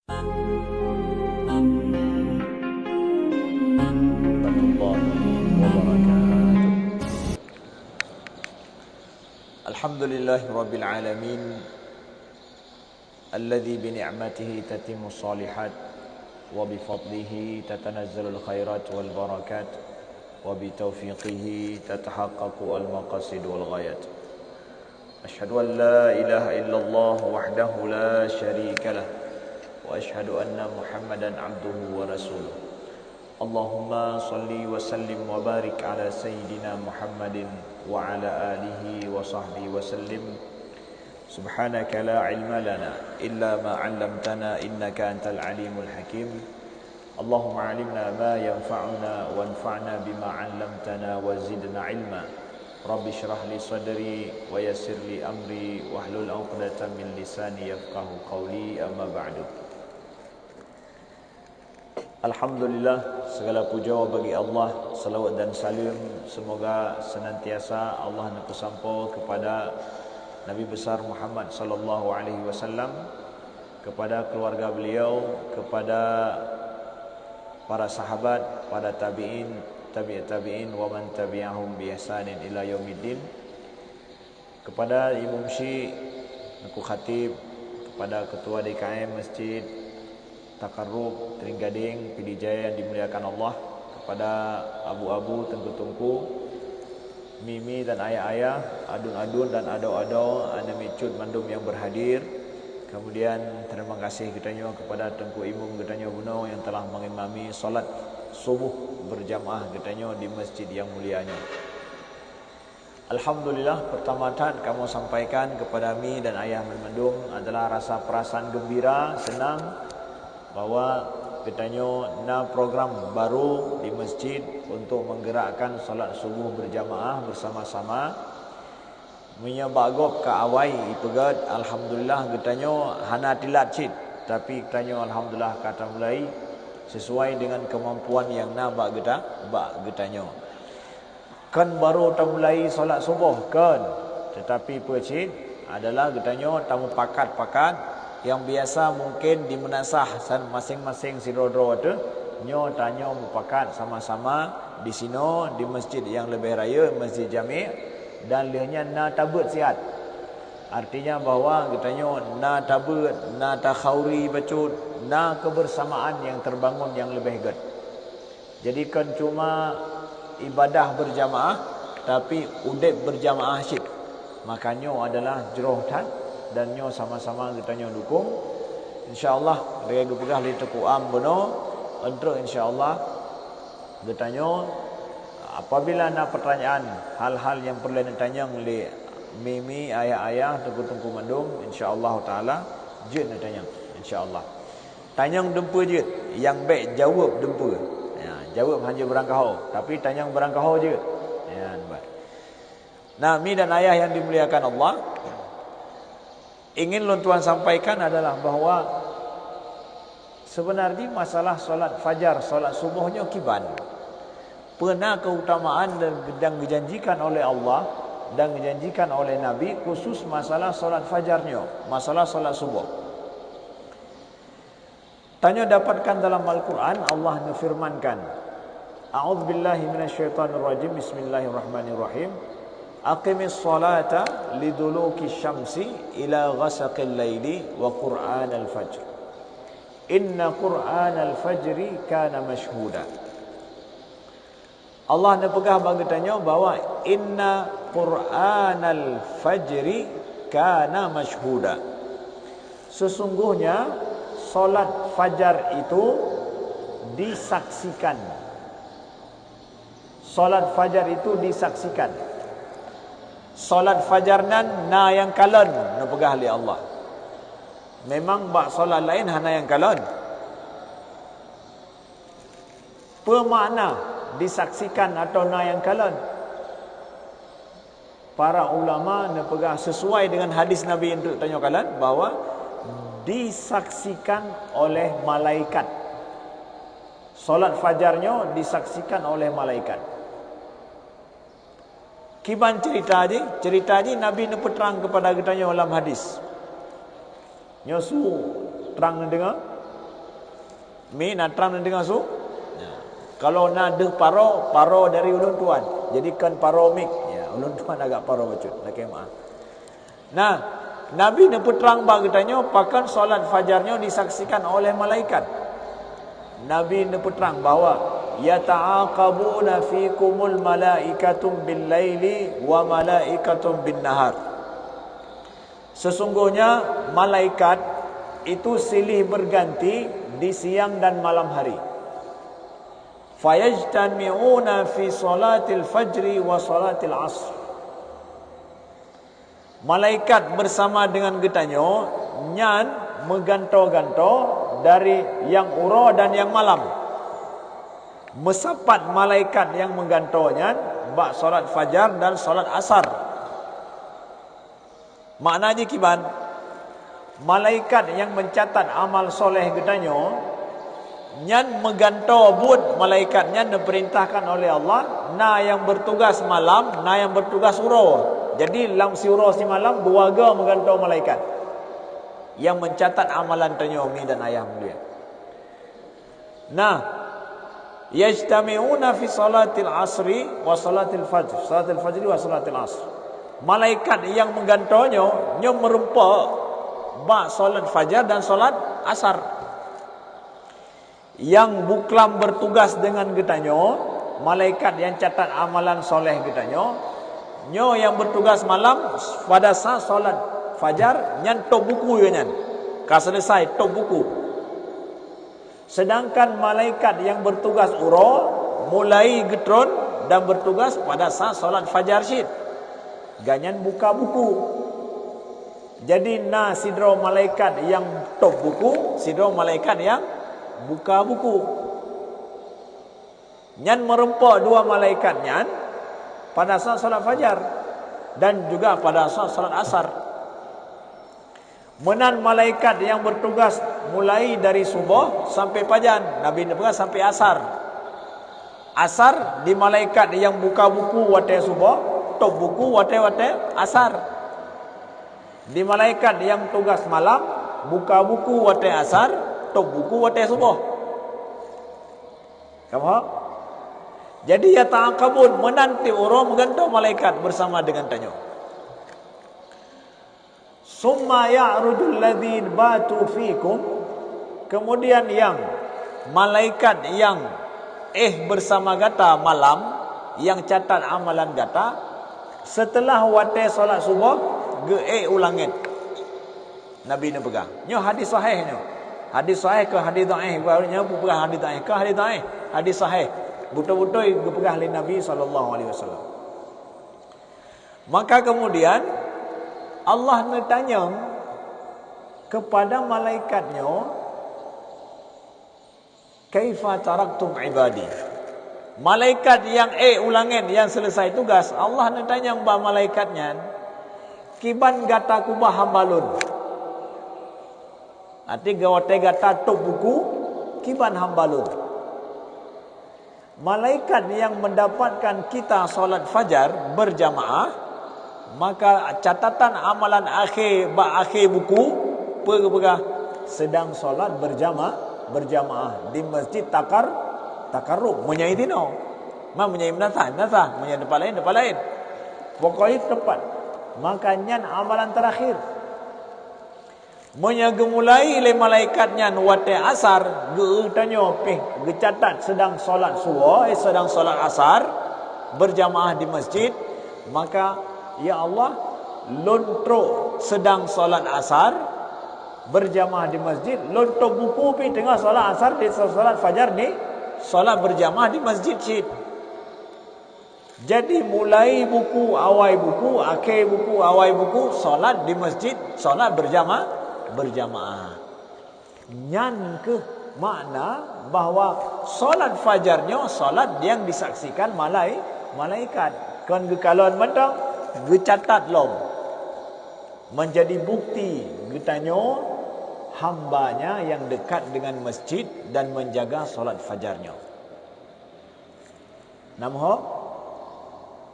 Alhamdulillahi Rabbil Alamin Alladhi bini'matihi tatimu salihat wa bifadlihi tatanazzalul khairat wal barakat wa bitaufiqihi tatahaqqaqu al maqasid wal ghayat. Ashhadu an la ilaha illallah wahdahu la syarika lah wa ashhadu anna Muhammadan abduhu wa rasuluh. Allahumma salli wa sallim wa barik ala sayyidina Muhammadin wa ala alihi wa sahbihi wa sallim. Subhanaka la ilma lana illa ma 'allamtana innaka antal alimul hakim. Allahumma 'allimna ma yanfa'una wanfa'na bima 'allamtana wa zidna ilma. Rabbi shrah li sadri wa yassir li amri wahlul 'uqdatam min lisani yafqahu qawli, amma ba'du. Alhamdulillah, segala puja bagi Allah, salawat dan salam semoga senantiasa Allah sampo kepada Nabi besar Muhammad sallallahu alaihi wasallam, kepada keluarga beliau, kepada para sahabat, para tabi'in, tabi'ut tabi'in wa man tabi'ahum bi ihsanin ila yaumiddin, kepada Imam Syekh, Naku Khatib, kepada ketua DKM Masjid Takarrub Teringgading PD Jaya yang dimuliakan Allah, kepada abu-abu, tengku-tengku, mimi dan ayah-ayah, adun-adun dan ado-ado, anamicut mandum yang berhadir. Kemudian terima kasih katanya kepada Tengku Imam katanya Buno yang telah mengimami solat subuh berjamaah katanya di masjid yang mulianya. Alhamdulillah, pertamatan kamu sampaikan kepada mi dan ayah mandum adalah rasa perasaan gembira, senang bahwa katanya na program baru di masjid untuk menggerakkan solat subuh berjamaah bersama-sama menyebagop ke awai ipegat. Alhamdulillah katanya hana tilat cid, tapi katanya alhamdulillah kata mulai sesuai dengan kemampuan yang na bak katanya kan baru ta mulai solat subuh kan, tetapi pecid adalah katanya tamu pakat-pakat yang biasa mungkin di menasah masing-masing sirodro tu nyo tanya mupakat sama-sama di sino di masjid yang lebih raya, Masjid Jami', dan lihatnya na tabut sihat. Artinya bahawa katanya na tabut, na takhauri bacut, na kebersamaan yang terbangun yang lebih ged. Jadi kan cuma ibadah berjamaah, tapi udip berjamaah syik. Makanya adalah jeroh tan dan nyo sama-sama katanya dukung. InsyaAllah dia gepegah li teku am beno untuk insyaAllah katanya apabila ada pertanyaan hal-hal yang perlu ditanya oleh mimi ayah-ayah tengku-tengku mandum, insyaAllah ta'ala jid nak tanya, insyaAllah tanya dempa jid yang baik jawab dempa ya, jawab hanya berangkahau tapi tanya berangkahau je ya, baik. Nah, mi dan ayah yang dimuliakan Allah, ingin tuan sampaikan adalah bahawa sebenarnya masalah solat fajar, solat subuhnya kiban pernah keutamaan dan dijanjikan oleh Allah dan dijanjikan oleh Nabi, khusus masalah solat fajarnya, masalah solat subuh. Tanya dapatkan dalam Al-Quran, Allah mengfirmankan, A'udzubillahi minasyaitonirrajim, Bismillahirrahmanirrahim. Aqimis salata liduluki syamsi ila ghasaqil laili wa qur'anal fajr. Inna qur'anal fajri kana mashhuda. Allah nak pegah bagi tanya bahawa inna qur'anal fajri kana mashhuda. Sesungguhnya solat fajar itu disaksikan. Solat fajar itu disaksikan. Solat fajar nan na yang kalon na pegah li Allah. Memang bak solat lain hana yang kalon. Pemakna disaksikan atau na yang kalon? Para ulama na pegah sesuai dengan hadis Nabi untuk tanya kalon bahawa disaksikan oleh malaikat. Solat fajarnya disaksikan oleh malaikat. Kiban cerita ni Nabi ni peterang kepada kita dalam hadis. Nyosu terang dengar Mi natram nanti ngasu. Ya. Kalau nak deh paro dari ulun tuan. Jadikan paro mik. Ya, ulun tuan agak paro bacut. Nak maaf. Nah, Nabi ni putrang bagitanya pakan solat fajarnya disaksikan oleh malaikat. Nabi ni putrang bahawa yata'aqabuna fikumul malaikatum bil laili wa malaikatum bin nahar. Sesungguhnya malaikat itu silih berganti di siang dan malam hari. Fayajtami'una fi salatil fajri wa salatil asr. Malaikat bersama dengan getanyo nyan meganto-ganto dari yang uro dan yang malam. Mesapat malaikat yang menggantonya bak solat fajar dan solat asar. Maknanya kiban, malaikat yang mencatat amal soleh getanyo nyan mengganto bud malaikat nyan diperintahkan oleh Allah, na yang bertugas malam, na yang bertugas uro. Jadi dalam si uro si malam dua ga mengganto malaikat yang mencatat amalan tanyo umi dan ayah mulia. Nah, yajtami'una fi salatil asri wa salatil fajr. Salatil fajri wa salatil asr. Malaikat yang menggantonyo nyo merempak bak solat fajar dan solat asar. Yang buklam bertugas dengan getanyo, malaikat yang catat amalan soleh getanyo, nyo yang bertugas malam pada saat solat fajar nyan tok buku yo nyan. Ka selesai tok buku. Sedangkan malaikat yang bertugas uro mulai getron dan bertugas pada saat solat fajar syid. Ganyan buka buku. Jadi na sidro malaikat yang tok buku, sidro malaikat yang buka buku. Nyan merempak dua malaikat nyan pada saat solat fajar dan juga pada saat solat asar. Menan malaikat yang bertugas mulai dari subuh sampai pajan, Nabi bertugas sampai asar. Asar di malaikat yang buka buku wate subuh, tok buku wate asar. Di malaikat yang tugas malam, buka buku wate asar, tok buku wate subuh. Kamu? Jadi ya ta'aqabun, menanti orang menggantung malaikat bersama dengan tanyo. Summa ya'rudul ladzin batu fikum. Kemudian yang malaikat yang bersama gata malam, yang catat amalan gata, setelah wate solat subuh ge ulangit. Nabi ni pegang. Nyo hadis sahih nyo. Hadis sahih ke hadis dhaif? Barunya pegang hadis dhaif ke hadis dhaif? Hadis sahih. Betul-betul dipegang oleh Nabi SAW. Maka kemudian Allah bertanya kepada malaikatnya, kaifa taraktum ibadi? Malaikat yang ulangin yang selesai tugas, Allah bertanya kepada malaikatnya, kiban gata kubah hambalun. Arti gawate gata tok buku, kiban hambalun. Malaikat yang mendapatkan kita solat fajar berjamaah, maka catatan amalan akhir buku pegah sedang solat berjamaah di masjid takarrub menyai dino. Menyai menata, menyai depan lain. Pokoknya tepat. Makanya amalan terakhir. Menyagemulai oleh malaikatnya wate asar, tanyo gecatat sedang solat subuh, sedang solat asar berjamaah di masjid, maka ya Allah lontro sedang solat asar berjamaah di masjid, lontro buku pi tengah solat asar di solat fajar ni solat berjamaah di masjid syid. Jadi mulai buku awal buku, akhir buku awal buku, solat di masjid, solat berjamaah. Nyan ke makna bahawa solat fajarnya solat yang disaksikan malaikat. Kan gekalon mentang gecatat lom. Menjadi bukti getanyo hambanya yang dekat dengan masjid dan menjaga solat fajarnya. Namho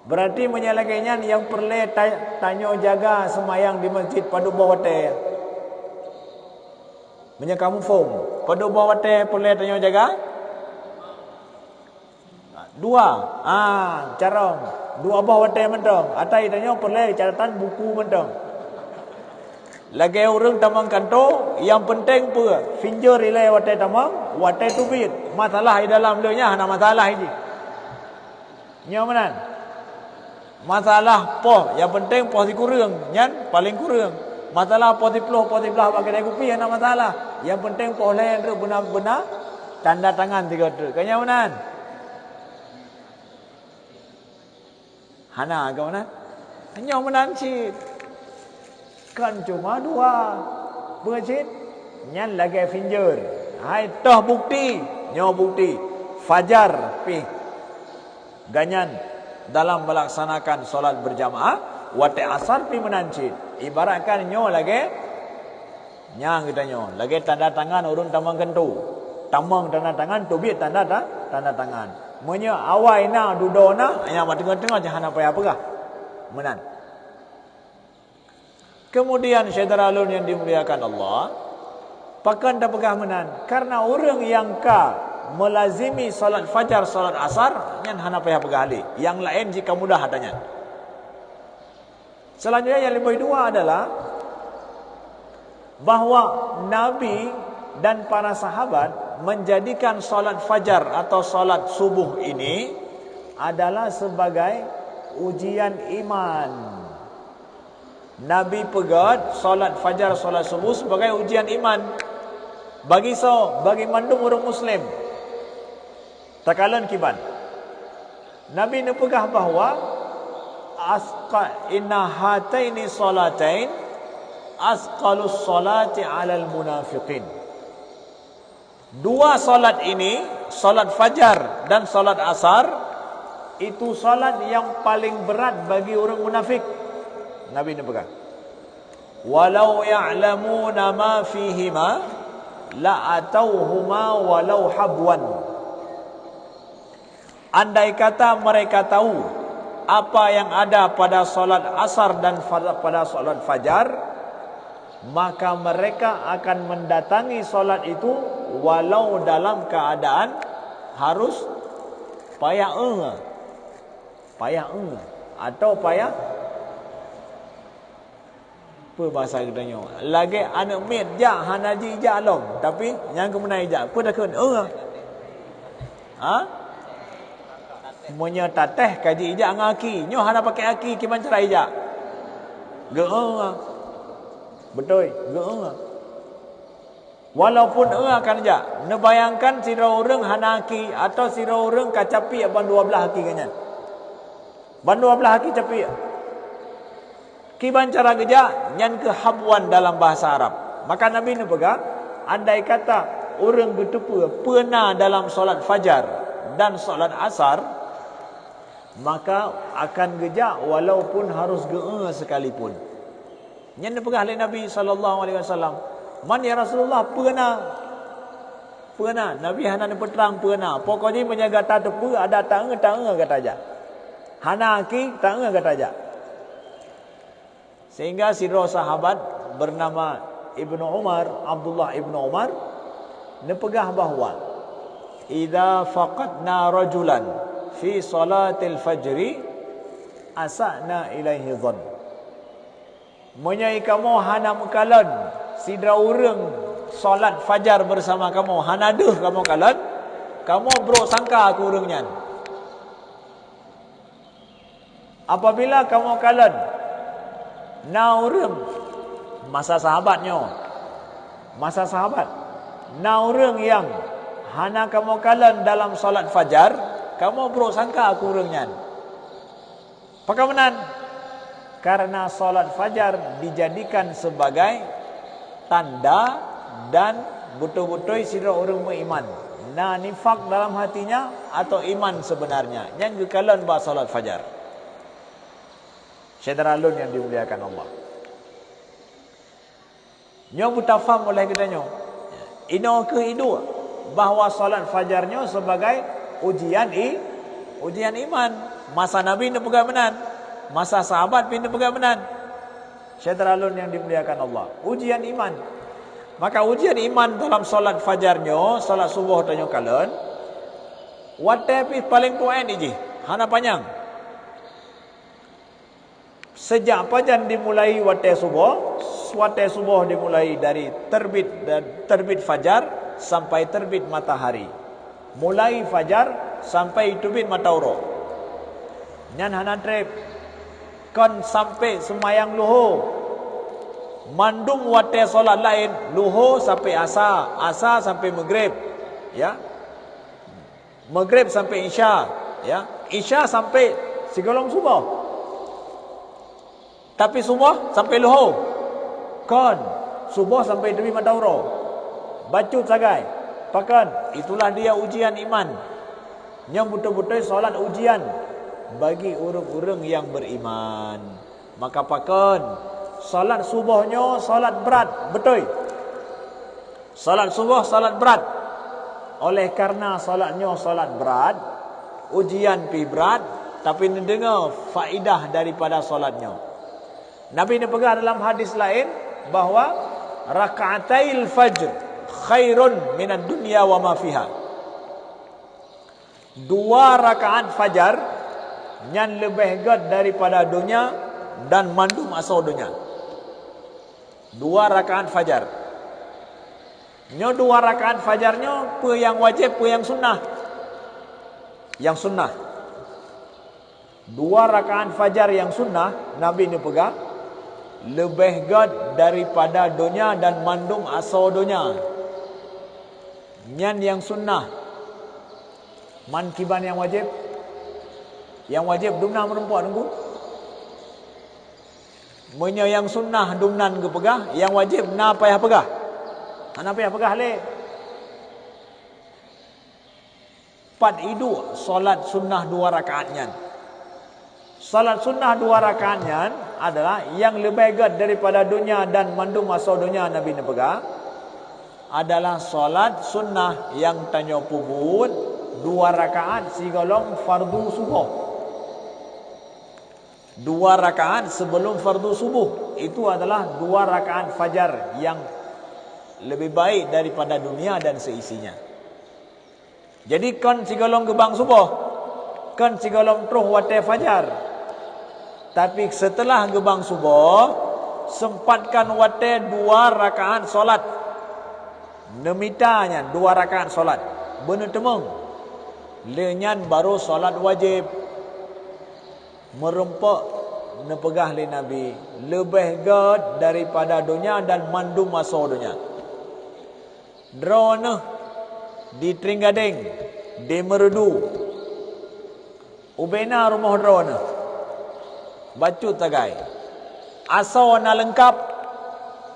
berarti menyalakannya yang perlu tanyo jaga semayang di masjid padu bawate. Punya kamu form. Pada bawa teh boleh tanya jaga? Dua. Carong. Dua bawa teh mentong. Atai tanya boleh catatan buku mentong. Lagi orang tamang kanto, yang penting apa? Finger ilai watai tamang, watai tubit. Masalah di dalam dia hana masalah ini. Nyaman. Masalah po, yang penting po si kurang, nyan paling kurang. Masalah po si belah pakai kopi hana masalah. Yang penting po lain tu benar-benar tanda tangan tiga tu. Kenyamanan. Hana ke mana? Nyaman sih. Kan cuma dua berjit nyan lagi finger. Hai toh bukti, nyo bukti. Fajar pi ganyan dalam melaksanakan solat berjamaah, wate asar pi menancit. Ibaratkan nyo lagi nyang kita nyo, lagi tanda tangan urun tamang kentu. Tamang tanda tangan, tubit tanda tangan. Menyo awai na dudona, nya tengah-tengah jangan apa kah? Menan. Kemudian saudara alun yang dimuliakan Allah, pakan dah pegah menan. Karena orang yang melazimi salat fajar, salat asar, nyan hana payah pegah ali. Yang lain jika mudah hatanya. Selanjutnya yang lebih dua adalah bahawa Nabi dan para sahabat menjadikan salat fajar atau salat subuh ini adalah sebagai ujian iman. Nabi pegat solat fajar, solat subuh sebagai ujian iman bagi mandum orang Muslim. Takalan kiban. Nabi ni pegah bahawa inna hataini salatain asqalus salati alal munafiqin. Dua solat ini, solat fajar dan solat asar, itu solat yang paling berat bagi orang munafik. Nabi ni pegang. Walau ya'lamuna ma fihima la atauhuma walau habwan. Andai kata mereka tahu apa yang ada pada solat asar dan pada solat fajar, maka mereka akan mendatangi solat itu walau dalam keadaan harus payah atau payah apa bahasa katanya lagi anak mit ja hanaji ja long tapi yang kemenai ja apa dah kun semuanya tateh kaji ijak ngaki nyo hana pakai aki kiman cara ijak betul walaupun kan ja ne bayangkan sira urang hana aki atau sira urang kacapi ban 12 aki kanya ban 12 aki capi kiban cara geja nyan ke habwan dalam bahasa Arab. Maka Nabi ni pegang andai kata orang bertupu pernah dalam solat fajar dan solat asar, maka akan geja walaupun harus sekalipun. Nyan ni pegang oleh Nabi SAW. Man ya Rasulullah pernah. Nabi hana ni peterang pernah. Pokoknya menjaga tepu ada tang kata aja. Hana aki tang kata aja. Sehingga siro sahabat bernama Ibnu Umar, Abdullah Ibnu Umar, nepegah bahawa idza faqadna rajulan fi salatil fajri asana ilaihi dhann. Menyai kamu hana mekalan sidra urang solat fajar bersama kamu, hana deuh kamu kalan, kamu bro sangka aku urangnya. Apabila kamu kalan naurung masa sahabat naurung yang hana kamu kalan dalam solat fajar, kamu bro sangka aku urangnya. Pakamenan karena solat fajar dijadikan sebagai tanda dan betul-betul sira orang beriman. Nah nifak dalam hatinya atau iman sebenarnya yang kekalan bah solat fajar. Saudara alun yang dimuliakan Allah. Nyo mutafam oleh kita nyo. Ino ke hidu bahawa solat fajarnya sebagai ujian iman. Masa Nabi ni pegang menan. Masa sahabat pun pegang menan. Saudara alun yang dimuliakan Allah. Ujian iman. Maka ujian iman dalam solat fajarnya, solat subuh tanya kalian, wate paling poin ini, hana panjang. Sejak fajar dimulai wate subuh dimulai dari terbit fajar sampai terbit matahari. Mulai fajar sampai terbit matahari. Nyan hana trip kon sampai semayang luhur. Mandung wate solat lain, luhur sampai asar sampai maghrib, ya. Maghrib sampai isya, ya. Isya sampai segolong subuh. Tapi subuh sampai luhur. Kon subuh sampai demi matahari. Bacut sagai. Pakan itulah dia ujian iman. Yang betul-betul solat ujian bagi orang-orang yang beriman. Maka pakan salat subuhnya salat berat, betul. Salat subuh salat berat. Oleh karena salatnya salat berat, ujian pi berat, tapi mendengar faedah daripada salatnya. Nabi ni pegang dalam hadis lain bahawa raka'atail fajr khairun minad dunya wa ma fiha. 2 rakaat fajar yang lebih gad daripada dunia dan mandum asal dunia. 2 rakaat fajar. Nyo 2 rakaat fajarnya apa yang wajib, apa yang sunnah? Yang sunnah. 2 rakaat fajar yang sunnah Nabi ni pegang lebih gad daripada dunia dan mandum asal dunia. Nyan yang sunnah. Man kiban yang wajib? Yang wajib dumna merempuan nunggu. Menyo yang sunnah dumnan ke pegah, yang wajib na payah pegah. Ana payah pegah le. 4 idu solat sunnah 2 rakaatnya. Salat sunnah 2 rakaatnya adalah yang lebih gad daripada dunia dan mandum asal dunia Nabi ni pegah adalah solat sunnah yang tanya pubut 2 rakaat sigolong fardu subuh. 2 rakaat sebelum fardu subuh. Itu adalah 2 rakaat fajar yang lebih baik daripada dunia dan seisinya. Jadi kan sigolong gebang subuh, kan sigolong terus wate fajar. Tapi setelah gebang subuh, sempatkan wate 2 rakaat solat. Nemitanya 2 rakaat solat. Benar temung. Lenyan baru solat wajib. Merempak nepegah li Nabi lebih gad daripada dunia dan mandum masa dunia. Drone di Tringgading, di Merudu, ubena rumah drone. Bacut tagai. Asal na lengkap.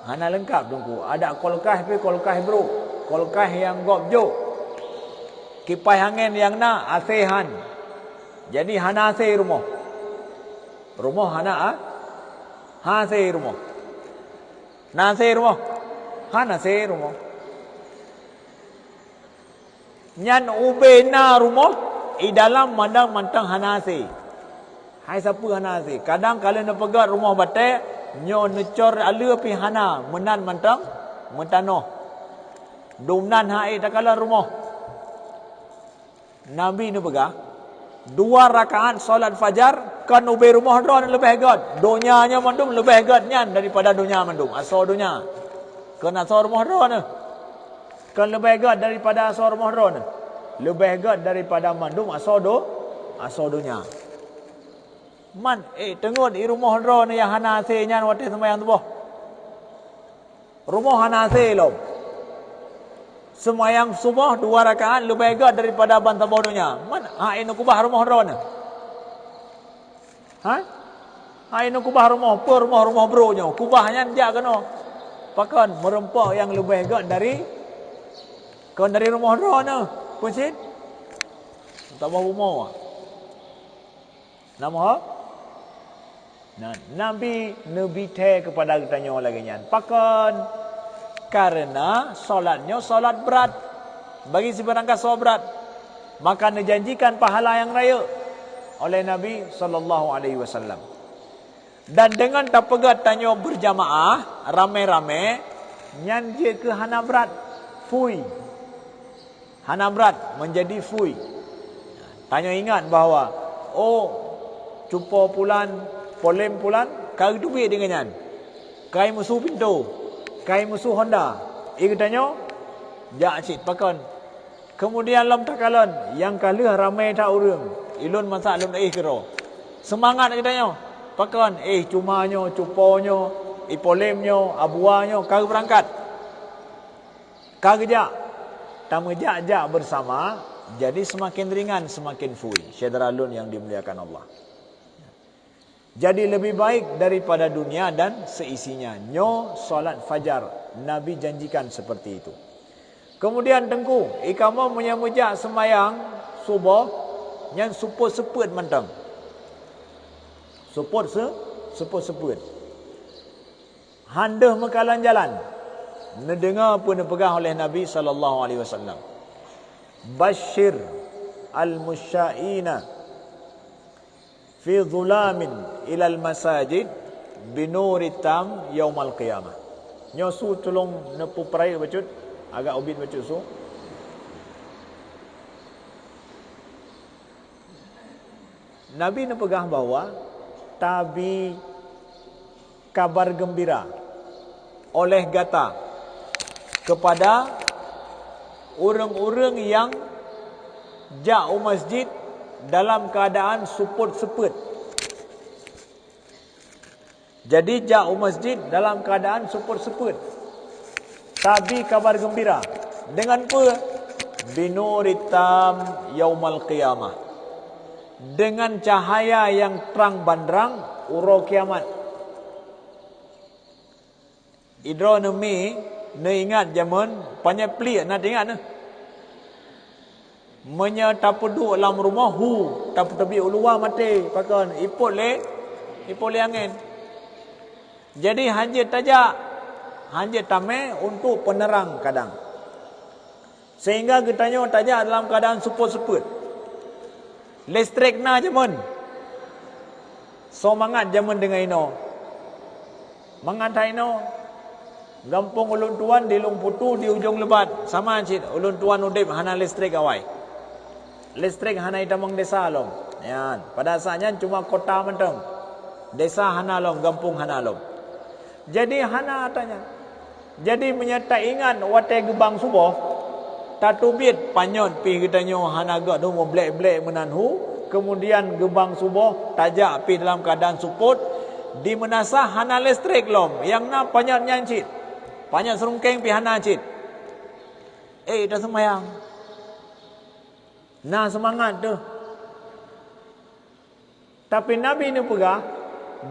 Hana lengkap tunggu. Ada kolkah bro. Kolkah yang gobjo. Kipai angin yang na asehan. Jadi hana ase rumah. Rumah hana ha ase rumah. Na ase rumah. Hana ase rumah. Nyan ubena rumah i dalam mandang mantang hana ase. Hai siapa hana ase. Kadang kalau nak pegat rumah batik nyo necor ala pi hana menan mantang mentanoh. Dumnan hai tak kala rumah. Nabi ni pegang 2 rakaat solat fajar kan ubay rumah dron lebih gad. Dunyanya mandum lebih gad nyan daripada dunia mandum. Asal dunia. Kan asal rumah dron kan lebih gad daripada asal rumah dron. Lebih gad daripada mandum asal dunia. Man tengok di rumah dron yang hana ase nyan wate sembahyang tubuh. Rumah hana ase lom. Semayang subuh 2 rakaat lebih gad daripada bantabau dunia. Mana? Ini kubah rumah ron. Ini kubah rumah bro nya. Kubahnya dia kena. Pakan merempak yang lebih gad dari rumah ron. Puncit. Tak mau rumah. Nama? Nabi teh kepada kitanya lagi nyan. Pakan karena solatnya solat berat. Bagi sebarangkah solat berat, maka dijanjikan pahala yang raya oleh Nabi SAW. Dan dengan tak pegat tanya berjamaah, ramai-ramai, nyan je ke hana berat fui. Hana berat menjadi fui. Tanya ingat bahawa cupo pulan, polem pulan, kau duit dengan nyan. Kai musuh pintu, kai musuh Honda. Katanya, jak cik pakon. Kemudian lam takalan, yang kalah ramai tak urang. Ilun masak lum kira. Semangat katanya. Pakon, cumanya, cuponyo, polemnyo, abuanyo, kau berangkat. Kau gejak. Tamu jak bersama, jadi semakin ringan, semakin fui. Syedara lun yang dimuliakan Allah. Jadi lebih baik daripada dunia dan seisinya. Nyo solat fajar. Nabi janjikan seperti itu. Kemudian tengku, ikama menyamujak semayang subuh yang suput seput mentang. Suput seput. Handah mekalan jalan. Nedengar pun dipegang oleh Nabi SAW. Bashir al-musya'ina fi dhulamin ilal masajid binuri tam yaumal qiyamah. Nyosu tolong nepu perai bacut, agak ubin bacut su. Nabi nepegah bahawa tabi kabar gembira oleh gata kepada orang-orang yang jauh masjid dalam keadaan suput seput. Jadi jauh masjid dalam keadaan suput seput. Tabi kabar gembira. Dengan apa? Binuritam yaumal qiyamah. Dengan cahaya yang terang bandrang uro kiamat. Idronemi ne ingat zaman panjang pelik nak ingat ne. Menya tapudu dalam rumah tapu tebi uluwa mati pakon ipot le angin. Jadi hanjit tajak, hanjit tame untuk penerang kadang. Sehingga getanya tajak dalam keadaan suput-suput. Listrik na zaman. So mangat zaman dengan ino. Mangat ino. Gampung ulun tuan di Lungputu di ujung lebat. Sama cik ulun tuan udip hana listrik awai. Listrik hana itamang desa long. Ya, pada asalnya cuma kota menteng. Desa hana long, gampung hana long. Jadi hana tanya. Jadi menyertai ingat watai gebang subuh. Tatubit panyot pi kitanya hana gak tu mau blek-blek menanhu. Kemudian gebang subuh tajak pi dalam keadaan suput. Di menasah hana listrik lom. Yang na panyot nyancit. Panyot serungkeng pi hana cit. Dah semayang. Nah semangat tu. Tapi Nabi ni pegah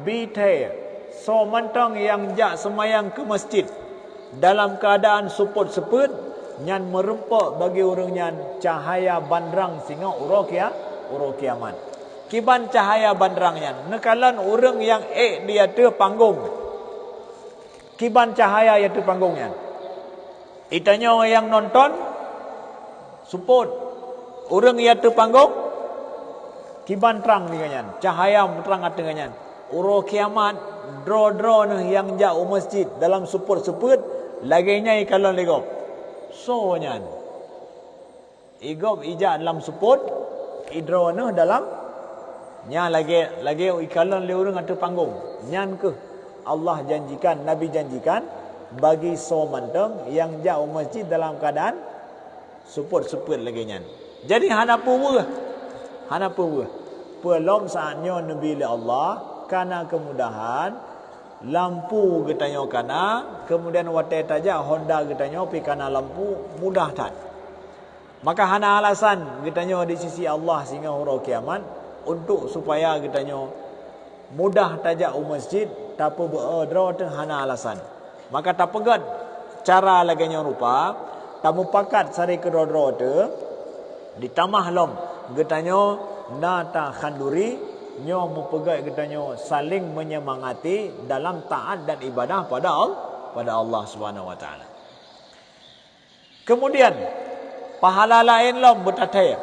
bitai so mantang yang jak semayang ke masjid dalam keadaan suput seput nyan merempak bagi orang nyan cahaya bandrang sehingga uro kiamat. Kiban cahaya bandrang nyan nekalan orang yang dia tu panggung. Kiban cahaya yang tu panggung nyan. Itanya yang nonton suput. Orang yang terpanggung kiban terang dengan cahaya terang dengan uro kiamat draw yang jauh masjid dalam suput-suput laginya ikalon legop so nyan igop ija dalam suput idro dalam nya lagi ikalon le orang atu panggung nyan ke Allah janjikan Nabi janjikan bagi so manteng yang jauh masjid dalam keadaan suput-suput lagi nyan. Jadi hana puwa. Pelom saatnya Nabi Allah karena kemudahan lampu getanyo kana kemudian watai tajak Honda getanyo pi kana lampu mudah tak. Maka hana alasan getanyo di sisi Allah sehingga hurau kiamat untuk supaya getanyo mudah tajak masjid tapi berdraw teng hana alasan. Maka tak pegat cara laginya rupa tamu pakat sari kedua-dua tu ditambah lom getanyo nata khanduri nyo mempegat getanyo saling menyemangati dalam taat dan ibadah pada Allah Subhanahu wa taala. Kemudian pahala lain lom bertatai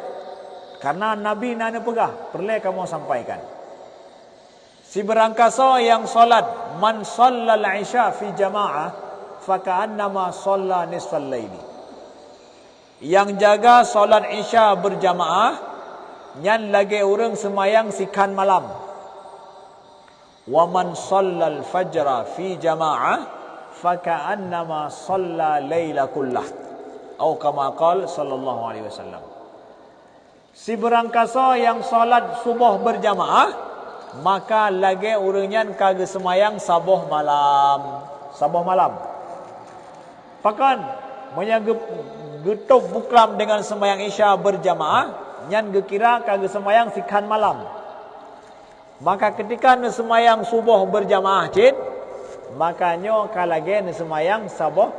karena Nabi nana pegah perlu kamu sampaikan. Si berangkasa yang solat man shallal isya fi jamaah faka'annama shalla nisfal laili. Yang jaga solat Isya berjamaah nyan lagi orang semayang sikan malam. Wa man shallal fajra fi jamaah faka'annama shalla laila kullah. Atau kama qala sallallahu alaihi wasallam. Si berangkasa yang solat subuh berjamaah, maka lagi orangnya kagak semayang sabuh malam. Sabuh malam. Pakan menyaga getuk buklam dengan semayang Isya berjamaah, nyan gekira kagak semayang sikan malam. Maka ketika ne semayang subuh berjamaah cid, makanya kalage ne semayang sabuh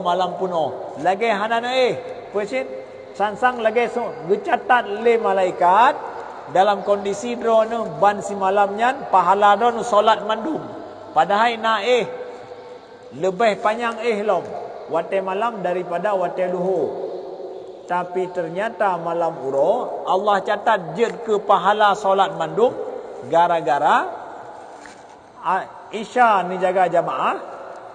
malam puno. Lagi hanana pecid sansang lagi gecatat le malaikat dalam kondisi drone ban si malamnya pahala don solat mandum. Padahal na lebih panjang lom wate malam daripada wate luhur. Tapi ternyata malam uro Allah catat jed ke pahala solat mandum gara-gara Isya ni jaga jamaah,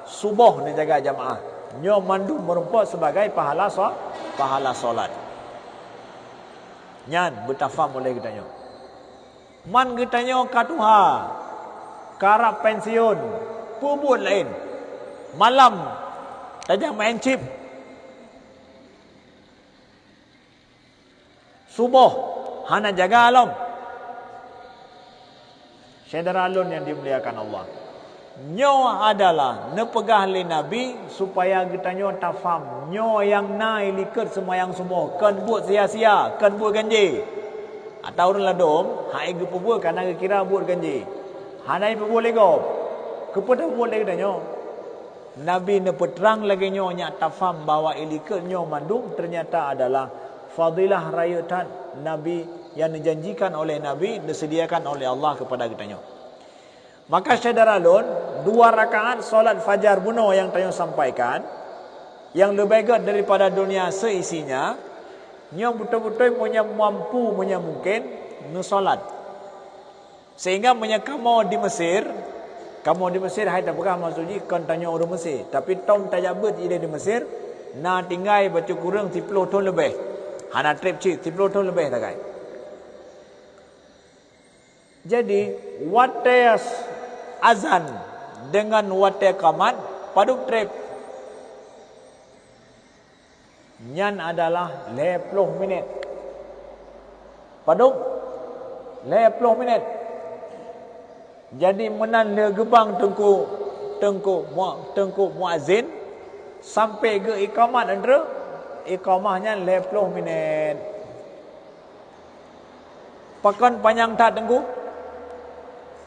subuh ni jaga jamaah. Nyo mandum merupakan sebagai pahala solat. Nyan bertafam oleh kita nyo. Man kita nyo katuha karap pensiun pubut lain. Malam tajam main chip. Subuh hana jaga alam. Saudara alun yang dimuliakan Allah. Nyo adalah nepegah le Nabi supaya kita nyo tafam. Nyo yang nai liket semayang subuh. Kan buat sia-sia, kan buat ganji. Atau orang ladom, hai ge pebul kana ge kira buat ganji. Hanai pebul lego. Kepada buat lagi kita nyo. Nabi ne peterang lagi nyo nya tafam bahwa iliket nyo mandum ternyata adalah fadilah rayutan Nabi yang dijanjikan oleh Nabi, disediakan oleh Allah kepada kita nyo. Maka saudara lun, 2 rakaat solat fajar buno yang tanya sampaikan, yang lebih baik daripada dunia seisinya, nyo betul-betul punya mampu, punya mungkin nu solat. Sehingga punya kamu di Mesir hai tak pegah maksudnya kan tanya orang Mesir, tapi tom tajabut ide di Mesir, na tinggal baca kurang 10 tahun lebih. Hana trip cik 10 tahun lebih tak kai. Jadi wate azan dengan wate qamat paduk trip nyan adalah 20 minit. Paduk 20 minit. Jadi menan le gebang tengku muazin sampai ke iqamat andre iqamahnya 20 minit. Pakan panjang tak tengku?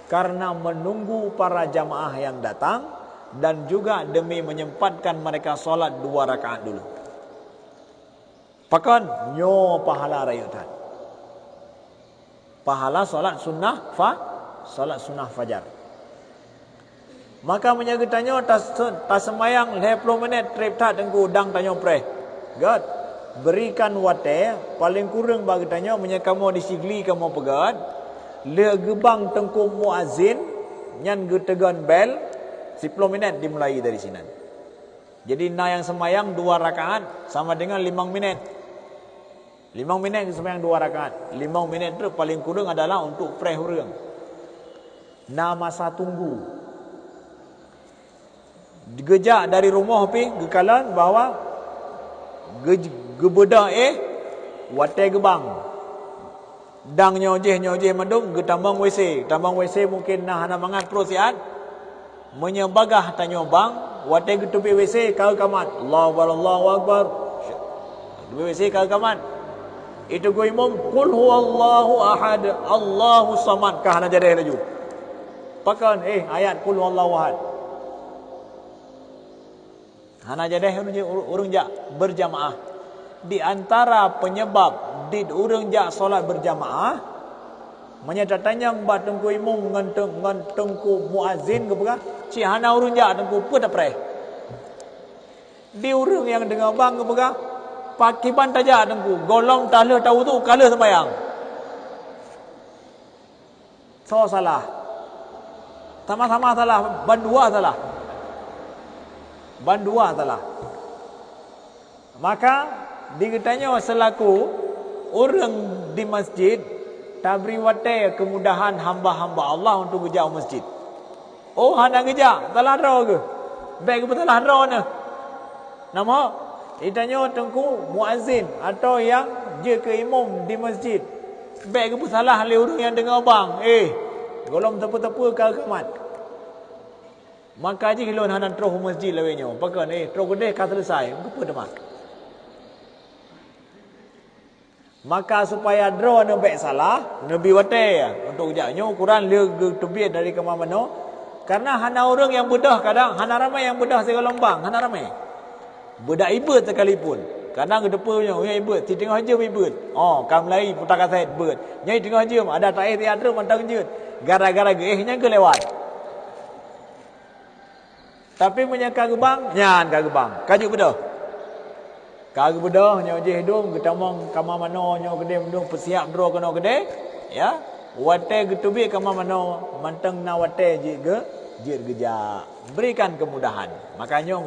Karena menunggu para jamaah yang datang dan juga demi menyempatkan mereka solat 2 rakaat dulu. Pakan nyo pahala rayutan. Pahala solat sunnah fajar. Maka menjaga tanya tas semayang 20 minit trip tak tengku dang tanya pre. God berikan wate paling kurang bagi tanya menyakamu disigli kamu pegat. Le gebang tengku muazin nyan getegan bel 10 minit dimulai dari sini. Jadi na yang semayang 2 rakaat sama dengan 5 minit. 5 minit semayang 2 rakaat. 5 minit itu paling kurang adalah untuk preh hurang. Na masa tunggu. Gejak dari rumah pi gekalan bahwa gebeda wate gebang. Dang nyojeh mandung getambang WC. Tambang WC mungkin nah hana mangat prosiat. Menyebagah tanya bang, wate getupi WC kau kamat. Allahu akbar. Getupi WC kau kamat. Itu go imam qul huwallahu ahad, Allahu samad kah hana jadi laju. Pakan ayat qul huwallahu ahad. Hana jadi urang jak berjamaah. Di antara penyebab di urang jak solat berjamaah menyadatanya mbak tengku imam ngan tengku muazin ke pegah ci hana urang jak tengku put apre di urang yang dengar bang ke pegah pakiban tajak tengku golong tahlil tahu tu kala sembahyang so salah sama-sama salah bandua salah ban dua telah. Maka dikatanya selaku orang di masjid tabri wate kemudahan hamba-hamba Allah untuk kerja masjid. Oh, hana kerja telah ada ke? Baik betul telah ada ne. Nama ditanya tengku muazzin atau yang je ke imam di masjid. Baik ke salah oleh orang yang dengar bang. Golong tepu-tepu ke kamat. Maka je hilon hanan terus masjid lawenya. Pakan terus gede ka selesai. Apa dah. Maka supaya draw ne baik salah, nabi wate untuk jaknya ukuran le tebit dari ke mana. Karena hana orang yang bedah kadang hana ramai yang bedah segalombang, hana ramai. Bedak ibad sekalipun. Kadang ke depannya yang ibad, di tengah je ibad. Oh, kam lai putar kaset ibad. Nyai tengah je ada taih teater mantang je. Gara-gara geehnya ke lewat. Tapi menyangka gebang, nyan ka gebang. Kajuk bedah. Kagak bedah nyo je hidung ketamang kama mano nyo gede mendung persiap draw kena gede ya wate getubi kama mano manteng na wate je geja berikan kemudahan makanya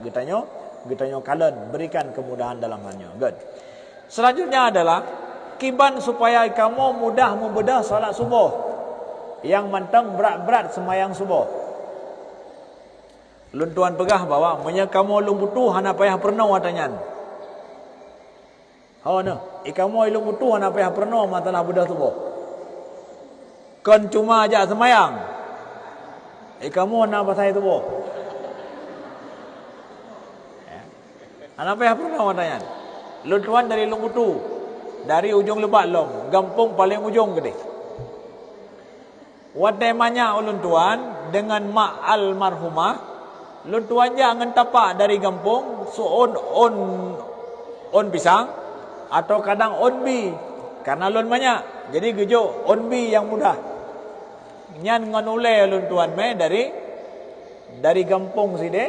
getanyo kalen berikan kemudahan dalam halnya good. Selanjutnya adalah kiban supaya kamu mudah membedah salat subuh yang manteng berat-berat semayang subuh. Lun tuan pegah bawa menya kamu lung butuh hana payah pernah watanyan. Oh no, ikamu ilmu butuh apa yang pernah matalah bedah tubuh. Kan cuma aja semayang. Ikamu nak pasai tubuh. Apa yang pernah matanya? Lutuan dari Lungkutu, dari ujung Lebak Long, Gampung paling ujung gede. Watemanya ulun tuan dengan mak almarhumah, lutuan jangan tapak dari Gampung, so on pisang. Atau kadang onbi karena lon banyak jadi gejo onbi yang mudah nyan nganule lon tuan me dari Gampung sini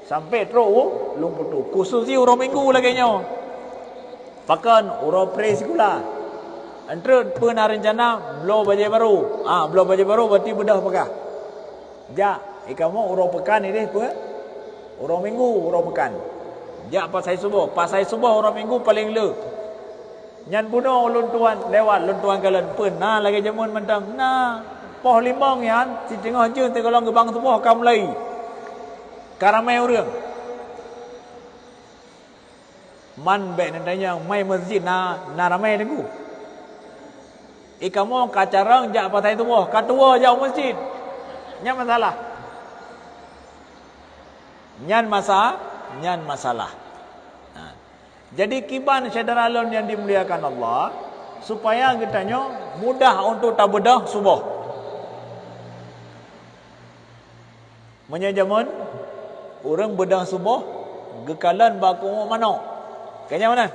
sampai terus Lungkutu khusus si uro minggu lagi nyo pakan uro presikula entre pernah rencana blow baje baru berarti bedah pakah ja ikamu uro pekan ini pe uro minggu uro pekan ja pasai subuh orang minggu paling le. Nyan bunuh lun tuan lewat lun tuan kalen pun nah lagi jamun mentang nah poh limong yan si tengah je te golong gebang subuh kam lai. Karamai urang. Man be nantanya mai masjid na ramai tengku. Ikamu kacarang ja pasai subuh katua jauh masjid. Nyan masalah. Nyan masalah. Jadi kiban saudara lon yang dimuliakan Allah supaya kitanya mudah untuk tabedah subuh. Menyajaman orang bedah subuh gekalan ba ku mano. Kayaknya mana?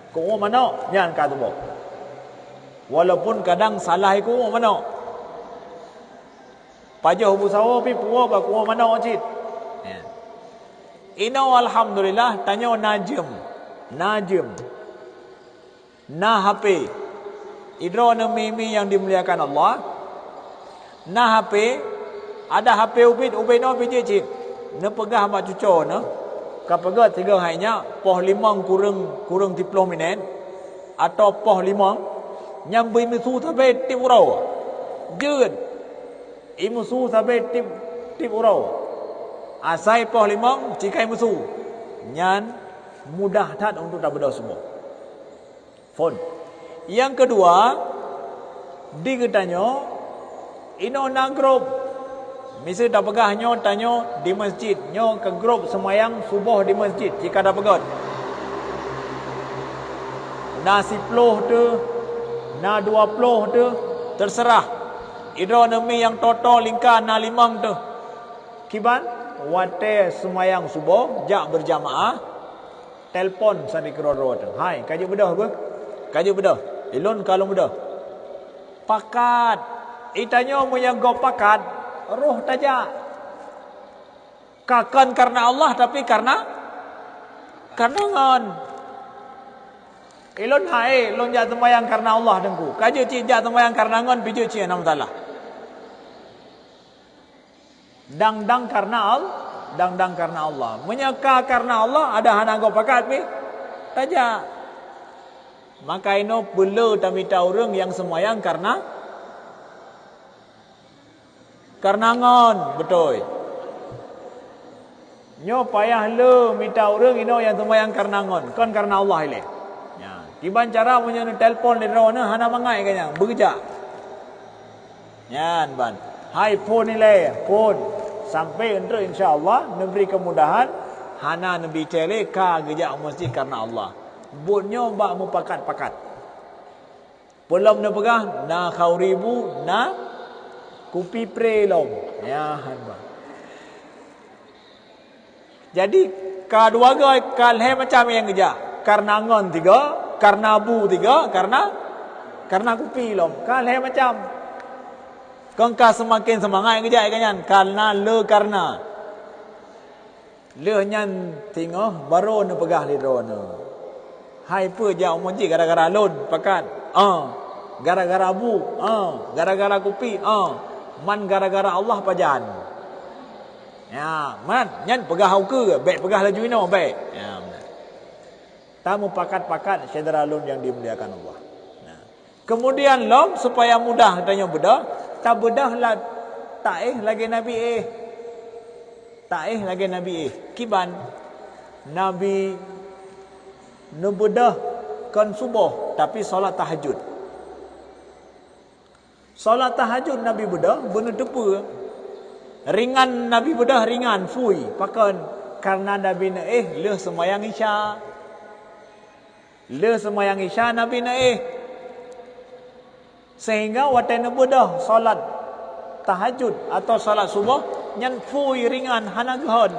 Ku mano nyan ka subuh. Walaupun kadang salah ku mano. Pajoh busawo pi puo ba ku mano cit. Ino alhamdulillah tanyo najim na HP idro na mimi yang dimuliakan Allah na HP ada HP ubit no biji cit na pegah mak cuco na kapagat tiga hanya poh limang kurang 10 minit atau poh limang nyambai musu sampai tip urau jeun imusu sampai tip urau asai poh limang cikai musu nyan mudah tak untuk tak berdoa semua. Phone. Yang kedua, dikatanya ino na grup. Misal dah pegahnya tanya di masjid, nyo ke grup semayang subuh di masjid jika dah pegat. Na 10 tu, na 20 tu, terserah. Ino nami yang total lingkar na 5 tu. Kiban wate semayang subuh jak berjamaah. Telpon sani keroro tu. Hai, kaji bedah apa? Kaji bedah. Ilon kalau bedah. Pakat. Itanya punya go pakat. Roh tajak. Kakan karena Allah tapi karena ngon. Ilon hai, ilon jak sembahyang karena Allah dengku. Kaji cik jak sembahyang karena ngon biju cik enam salah. Dang karena dang karena Allah. Menyeka karena Allah ada hana go pakat pi. Taja. Maka ino perlu tamita urang yang semayang karena ngon, betul. Nyo payah le minta urang ino yang semayang karena ngon, kan karena Allah ile. Ya, tiban cara punya telefon di rona hana mangai kanya, bekerja. Yan ban. Hai phone ile, phone sampai untuk insya-Allah memberi kemudahan hana nabi tele ka geja masjid karena Allah. Bunyo bak mu pakat-pakat. Belum na pegah na khauribu na kupi prelom. Ya hanba. Jadi kedua gay kalhe macam yang geja. Karena ngon tiga, karena bu tiga, karena kupi lom. Kalhe macam. Kongka semakin semangat geja kanyan karena le karena. Le nyan tengok baru na pegah lidrona. Hai pe jauh monji gara-gara lon pakat. Gara-gara abu. Gara-gara kupi. Man gara-gara Allah pajan. Ya, man nyan pegah hau ke, baik pegah laju ino baik. Ya. Tamu pakat-pakat saudara lon yang dimuliakan Allah. Nah. Kemudian lom supaya mudah tanya bedah, tak bedahlah taih lagi nabi taih lagi nabi kiban nabi nubudah kan subuh tapi solat tahajud. Solat tahajud Nabi bedah benar tepu. Ringan Nabi bedah ringan fui pakan karena Nabi le semayang isya. Le semayang isya Nabi sehingga waktu bedah solat tahajud atau solat subuh nyan fui ringan hana gehon.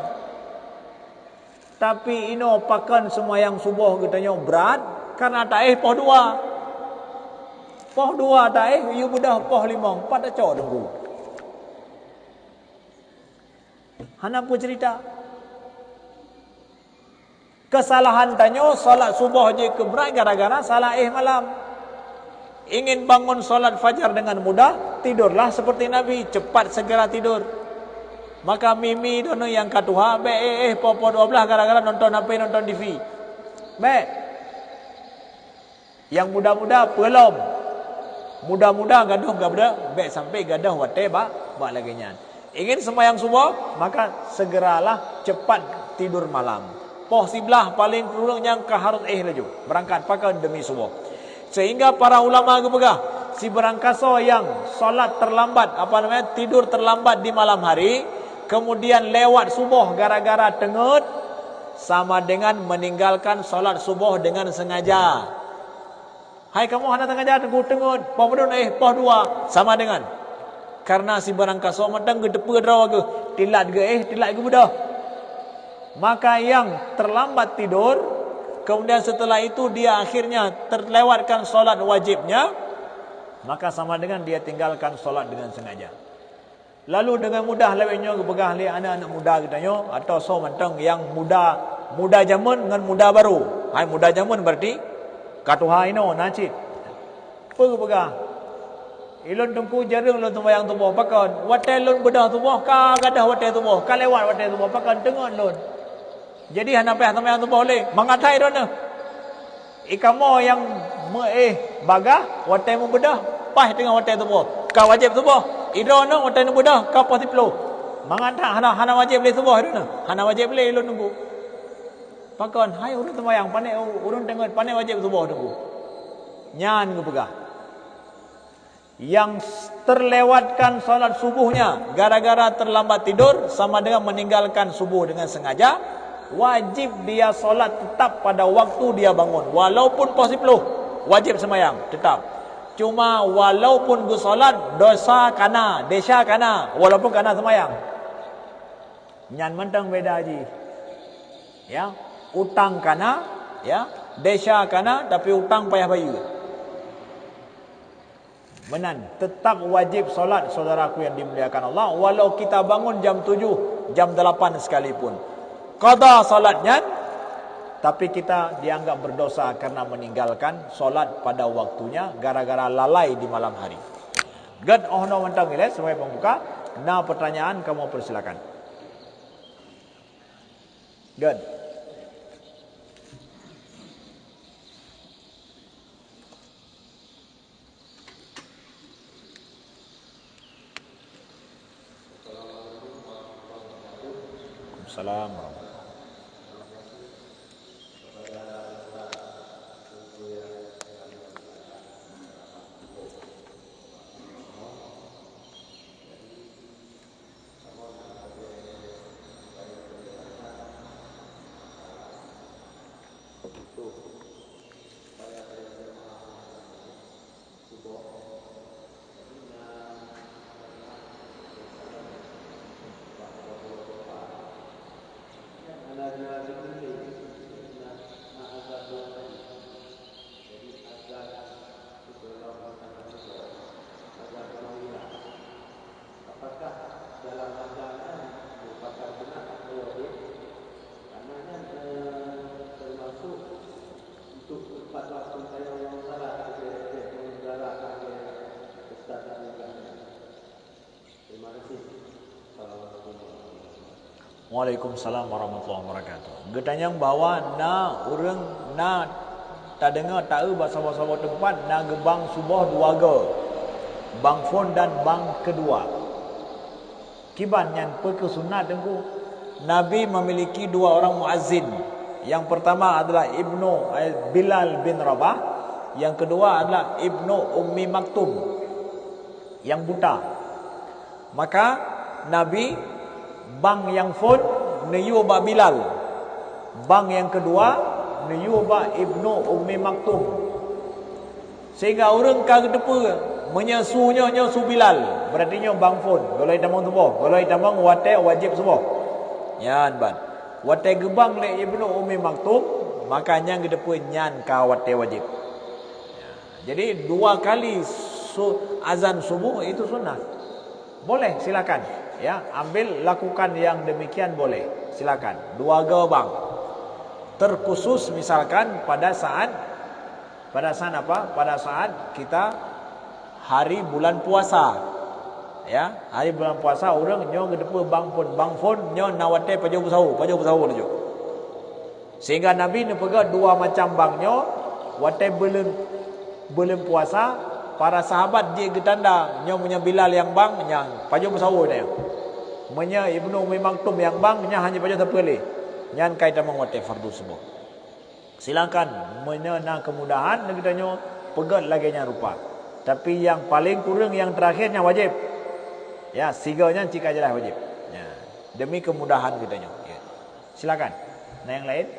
Tapi ino pakan semayang subuh katanya berat karena taih poh dua. Poh dua taih you bedah poh limong pada cok dengku. Hana pun cerita. Kesalahan tanyo salat subuh je keberat gara-gara salah malam. Ingin bangun solat fajar dengan mudah, tidurlah seperti Nabi, cepat segera tidur. Maka mimi dono yang katuha popo 12 gara-gara nonton HP nonton TV. Yang muda-muda belum. Muda-muda gaduh gabda sampai gaduh wate ba lagi nyan. Ingin sembahyang subuh maka segeralah cepat tidur malam. Poh siblah paling kurang yang harus laju berangkat pakai demi subuh. Sehingga para ulama gepegah si berangkaso yang solat terlambat tidur terlambat di malam hari kemudian lewat subuh gara-gara tengut sama dengan meninggalkan solat subuh dengan sengaja. Hai kamu hendak sengaja tengut poh bedun poh dua sama dengan karena si barang kaso matang gedepe draw ke tilat ke bedah. Maka yang terlambat tidur kemudian setelah itu dia akhirnya terlewatkan solat wajibnya maka sama dengan dia tinggalkan solat dengan sengaja. Lalu dengan mudah lewatnya kepegah li anak-anak muda katanya atau so mantang yang muda zaman dengan muda baru. Hai muda zaman berarti katuha ino nacit. Pegah ilon tungku jarang lon sembahyang tubuh pakan watai lon bedah tubuh ka gadah watai tubuh ka lewat watai tubuh pakan dengon lon. Jadi hana payah sembahyang tubuh boleh mangatai dona. Ikamo yang bagah watai mu bedah pah tengah watai tubuh ka wajib tubuh. Idrono watai nu bedah ka posiplo. Mangata hana wajib boleh tubuh dona. Hana wajib boleh ilon tunggu. Pakan hai urun sembahyang pandai urun tengok pandai wajib tubuh tunggu. Nyan gepegah. Yang terlewatkan salat subuhnya gara-gara terlambat tidur sama dengan meninggalkan subuh dengan sengaja, wajib dia salat tetap pada waktu dia bangun walaupun pos 10 wajib sembahyang tetap. Cuma walaupun gu salat dosa kana desya kana walaupun kana sembahyang nyan mentang beda haji ya utang kana ya desya kana tapi utang payah bayu. Menan tetap wajib solat saudaraku yang dimuliakan Allah walau kita bangun jam 7 jam 8 sekalipun qada solatnya tapi kita dianggap berdosa karena meninggalkan solat pada waktunya gara-gara lalai di malam hari. Gad ohno mantang ile sebagai pembuka. Nah pertanyaan kamu persilakan. Good. Assalamualaikum. Waalaikumsalam warahmatullahi wabarakatuh. Getanyang bawa na urang na tak dengar tahu bahasa-bahasa tempat na gebang subuh dua ge. Bang phone dan bang kedua. Kiban yang perkesunat dengku. Nabi memiliki dua orang muazzin. Yang pertama adalah Ibnu Bilal bin Rabah, yang kedua adalah Ibnu Ummi Maktum yang buta. Maka Nabi bang yang phone niyu ba Bilal. Bang yang kedua niyu ba Ibnu Ummi Maktum. Sehingga orang ka depa menyesunya nyesu Bilal. Berarti nya bang phone. Golai tamang tubuh. Golai tamang wate wajib semua. Yan ban. Wate gebang le Ibnu Ummi Maktum, makanya depa nyan ka wate wajib. Jadi dua kali azan subuh itu sunnah. Boleh, silakan. Ya, ambil lakukan yang demikian boleh. Silakan. Dua gebang. Terkhusus misalkan pada saat apa? Pada saat kita hari bulan puasa. Ya, hari bulan puasa orang nyo gedepa bang phone nyo nawate paju besau lejo. Sehingga Nabi ne pega dua macam bang nyo wate belum puasa, para sahabat dia getanda nyo punya Bilal yang bang yang paju besau dia. Menya Ibnu Ummi Maktum yang bang nya hanya paju terpilih. Nyan kaitan mengwate fardu subuh. Silakan menyena kemudahan kita nyo pegat lagi nya rupa. Tapi yang paling kurang yang terakhirnya wajib. Ya, siganya jika jelas wajib. Ya, demi kemudahan kita nyo. Ya. Silakan. Nah yang lain.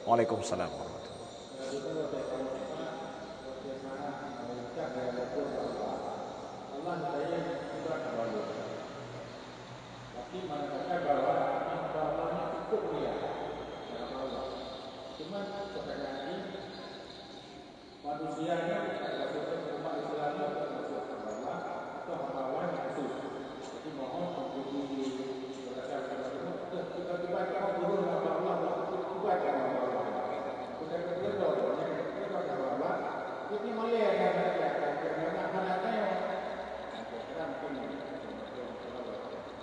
Waalaikumsalam.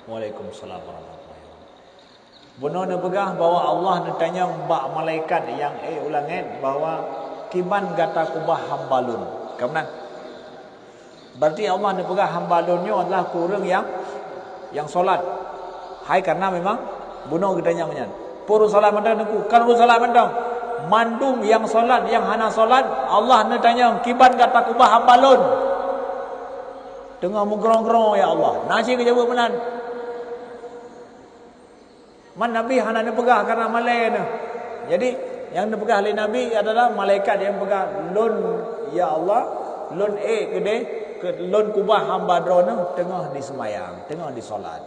Waalaikumsalam warahmatullahi wabarakatuh. Benar nak pegah bahawa Allah nak tanya mbak malaikat yang ulangan bahawa kiban gata kubah hambalun. Kemudian berarti Allah nak pegah hambalunnya adalah kurang yang solat. Hai karena memang bunuh kita nyamanyan. Puru solat mandang aku, kan puru solat mandang. Mandung yang solat, yang hana solat, Allah nak tanya kiban gata kubah hambalun. Tengah mugrong-grong ya Allah. Nasi kejawab menan. Man Nabi hana nak pegah karena malai ni. Jadi yang nak pegah oleh Nabi adalah malaikat yang pegah lun ya Allah, lun ke lun kubah hamba drone tengah di semayang, tengah di solat.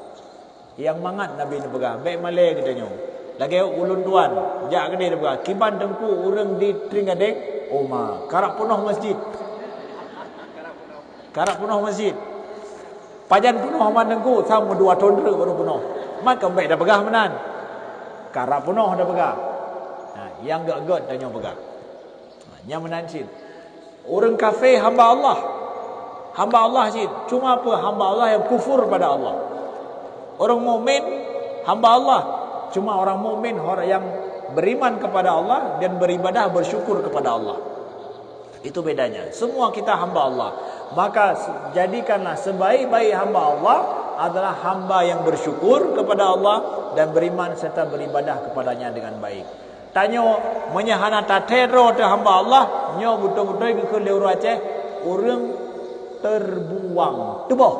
Yang mangat Nabi nak pegah, baik malai katanya. Lagi ulun tuan, jak gede dia pegah. Kiban tengku urang di Tringadek, oma, karak penuh masjid. Karak penuh masjid. Pajan penuh man tengku sama 2 tondra baru penuh. Maka baik dah pegah menan. Karak penuh dah pegah. Nah, yang gak-gak tanya pegah. Yang menancin. Orang kafir hamba Allah. hamba Allah sih. Cuma apa? Hamba Allah yang kufur pada Allah. Orang mukmin hamba Allah. Cuma orang mukmin orang yang beriman kepada Allah dan beribadah bersyukur kepada Allah. Itu bedanya. Semua kita hamba Allah. Maka jadikanlah sebaik-baik hamba Allah adalah hamba yang bersyukur kepada Allah dan beriman serta beribadah kepadanya dengan baik. Tanya menyahana tatero te hamba Allah, nyo betul-betul ke leu Aceh, orang terbuang teboh.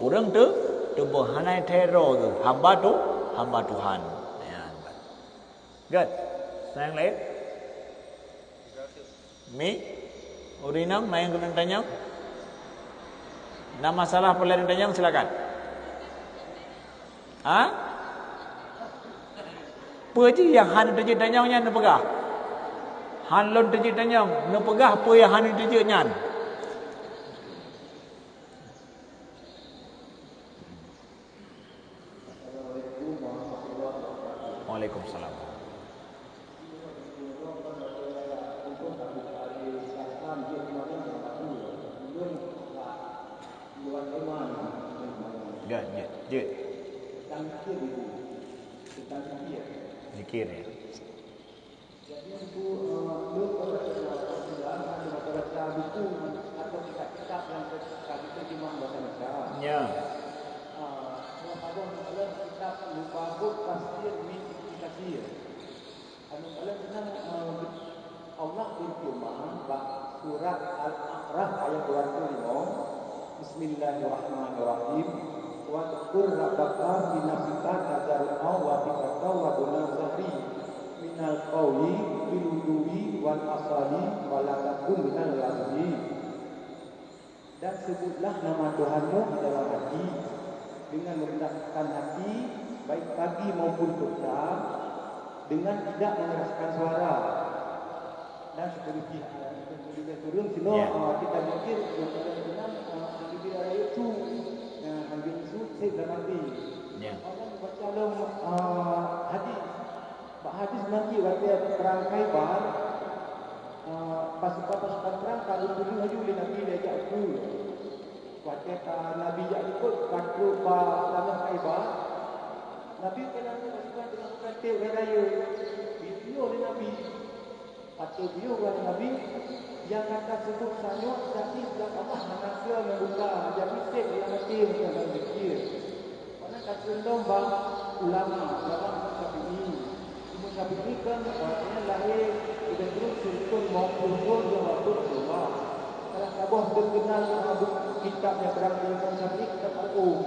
Orang teboh hanai tero tu, hamba Tuhan. Ya. Good. Yang lain? Mi? Urinam, main kena tanya. Nama masalah pelari tanya, silakan. Ha? Apa je yang han terjadi tanya nya nak pegah? Han lon terjadi tanya, nak pegah apa yang han terjadi nya? Waalaikumsalam. Ya. Zikir ya. Jadi itu buku atau kitab yang terjemah bahasa Arab. Ya. Kalau kitab Lubabut Tafsir min Katsir. Kalau senang Allah berfirman surat Al-A'raf ayat 25. Bismillahirrahmanirrahim. Wa taqur rabbaka bi nafsika tadarrua wa tifaka wa dunazari minal qawli biludui wal asali wa la takun minal lazimi. Dan sebutlah nama Tuhanmu dalam hati dengan merendahkan hati baik pagi maupun petang dengan tidak mengeraskan suara. Dan seperti turun sino kita mikir yang benar di raya itu ambil isu saya dah mati. Orang baca dalam hadis. Pak hadis nanti waktu perang Khaibar pasukan perang kalau dulu haju le Nabi diajak aku. Waktu Nabi jak ikut waktu dalam Khaibar Nabi kena pasukan dengan katil raya. Video le Nabi. Patut video oleh Nabi yang kata sebut sanyo jadi sudah Allah manusia membuka jadi sek yang mati dalam zikir. Karena kata domba ulama Syafi'i. Imam Syafi'i kan artinya lahir sudah terus sultan maupun yang waktu semua. Kalau sabah terkenal kitabnya berang Imam Syafi'i kitab Al-Um.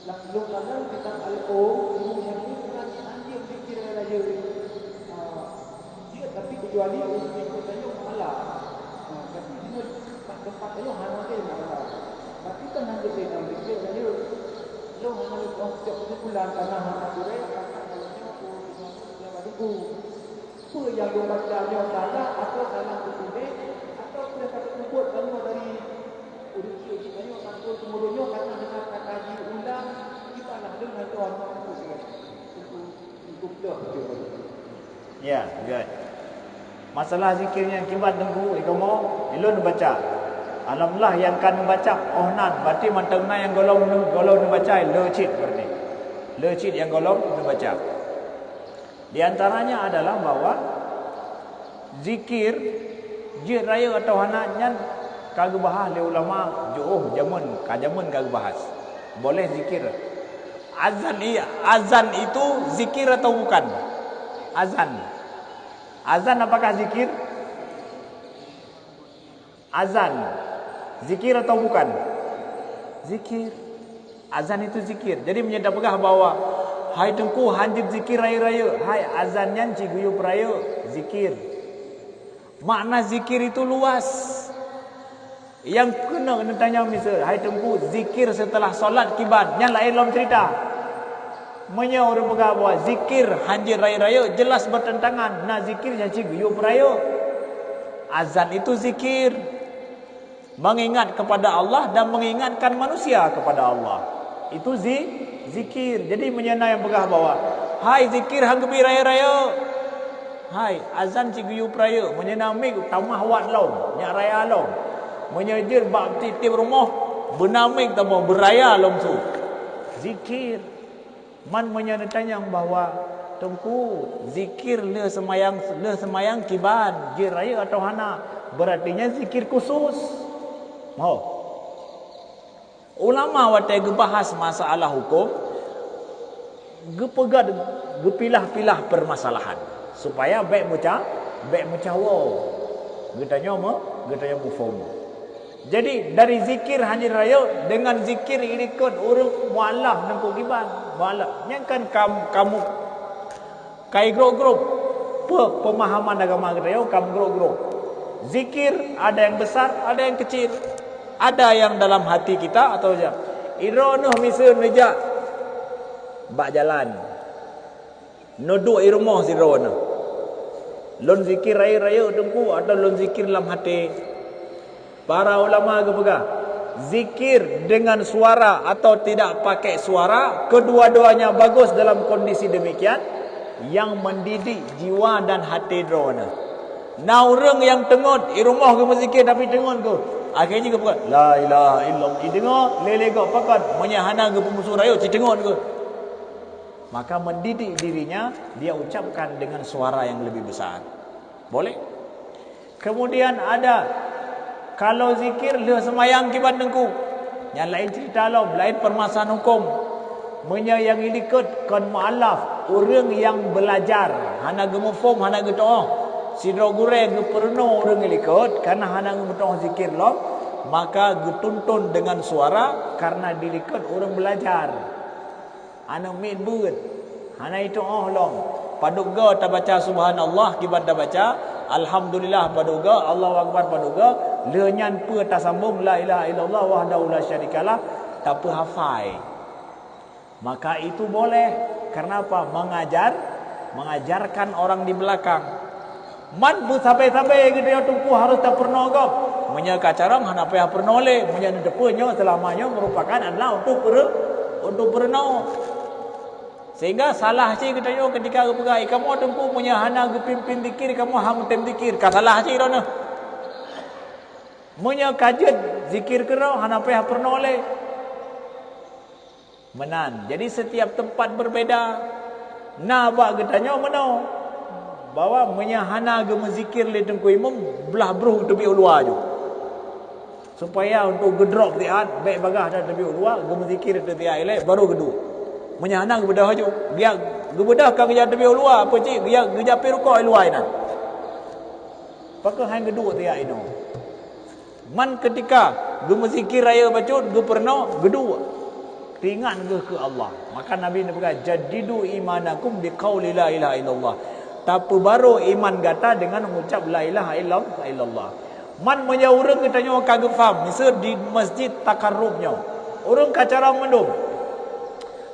Lalu kalau kitab Al-Um Imam Syafi'i pernah anjir zikir raya. Tapi kecuali untuk ikutnya malah. Tapi dia tempat dia hanya dia malah. Tapi kan hanya dia dalam fikir dia. Lo hanya konsep bulan karena hanya dia akan kalau dia baru apa yang dia baca dia salah atau salah tulis atau dia kata sebut kalau dari uji tanya atau kemudiannya karena dengan kata diulang kita lah dengan tuan itu sikit. Untuk dah. Ya, good. Masalah zikirnya kibat tunggu ikomo ilun baca. Alhamdulillah yang kan baca ohnan berarti mantengna yang golong baca lecit berarti. Lecit yang golong baca. Di antaranya adalah bahwa zikir je raya atau hananya kagak bahas le ulama jauh zaman kagak bahas. Boleh zikir. Azan itu zikir atau bukan? Azan apakah zikir? Azan zikir atau bukan? Zikir. Azan itu zikir. Jadi menyedap pegah bahwa hai tengku hanjib zikir raya-raya, hai azannya ciguyup raya zikir. Makna zikir itu luas. Yang kena tanya misal, hai tengku zikir setelah solat kibat, yang lain belum cerita. Menya orang pegang bahwa zikir hanjir raya-raya jelas bertentangan. Nah zikir yang ciguyup raya. Azan itu zikir. Mengingat kepada Allah dan mengingatkan manusia kepada Allah. Itu zikir. Jadi menyena yang pegang bahwa hai zikir hanggebi raya-raya. Hai azan ciguyup raya. Menyena mig tamah wat long. Nyak raya long. menyejir bab titip rumah benamik tamo beraya lomsu zikir man menyatanya bahwa tengku zikir le semayang kiban je raya atau hana berartinya zikir khusus mau ulama watai gebahas masalah hukum gepegat gepilah-pilah permasalahan supaya baik wow getanya mufhum. Jadi dari zikir hanya raya dengan zikir ikut urut mualaf dan kugiban mualaf yang kan kamu kai grup pemahaman agama kita kamu grup zikir ada yang besar ada yang kecil ada yang dalam hati kita atau aja ironuh misal meja bak jalan noduk irumah si ronuh lon zikir raya-raya tengku atau lon zikir dalam hati. Para ulama pegang zikir dengan suara atau tidak pakai suara kedua-duanya bagus dalam kondisi demikian yang mendidik jiwa dan hati drona. Nah orang yang tengut irumah ke zikir tapi tengut ke akhirnya ke pegang la ilaha illallah dengar lele kau pakat menyahana ke pemusuh raya tengut ke maka mendidik dirinya dia ucapkan dengan suara yang lebih besar boleh. Kemudian ada kalau zikir le semayang kiban dengku yang lain cerita lain permasalahan hukum yang ilikut kon mualaf orang yang belajar hana gemufum hana getoh sidro gure geperno orang ilikut karena hana gemutoh zikir maka getuntun dengan suara karena dilikut orang belajar hana min buat hana itu paduga ta baca subhanallah kiban ta baca alhamdulillah paduga Allahu akbar paduga lenyan pe tak sambung la ilaha illallah wahdahu la syarikalah tak pe hafai maka itu boleh karena apa mengajarkan orang di belakang man bu sampai gitu ya tungku harus tak pernah gap menya kacarang hana pe pernah le menya depunyo selamanya merupakan adalah untuk pernah sehingga salah cik kita yo ketika pegai kamu tengku punya hana gepimpin dikir kamu ham tem dikir ka salah cik rona munya kajet zikir kerau hana payah pernah oleh menan jadi setiap tempat berbeda na ba getanya menau bahwa munya hana ge menzikir le tengku imam belah bruh tebi ulua ju supaya untuk gedrop tiat baik bagah dah tebi ulua ge menzikir te tiat ile baru gedu munya hana ge bedah ju dia ge bedah ka ge tebi ulua apa cik dia ge japi rukuk ulua ina pakai hang gedu tiat ino man ketika gue zikir raya bacut gue pernah gedua ringan gue ke Allah maka Nabi ni berkata jadidu imanakum biqauli la ilaha illallah tapi baru iman gata dengan mengucap la ilaha illallah man punya orang katanya kagak faham misal di masjid takarrubnya orang kacara mendung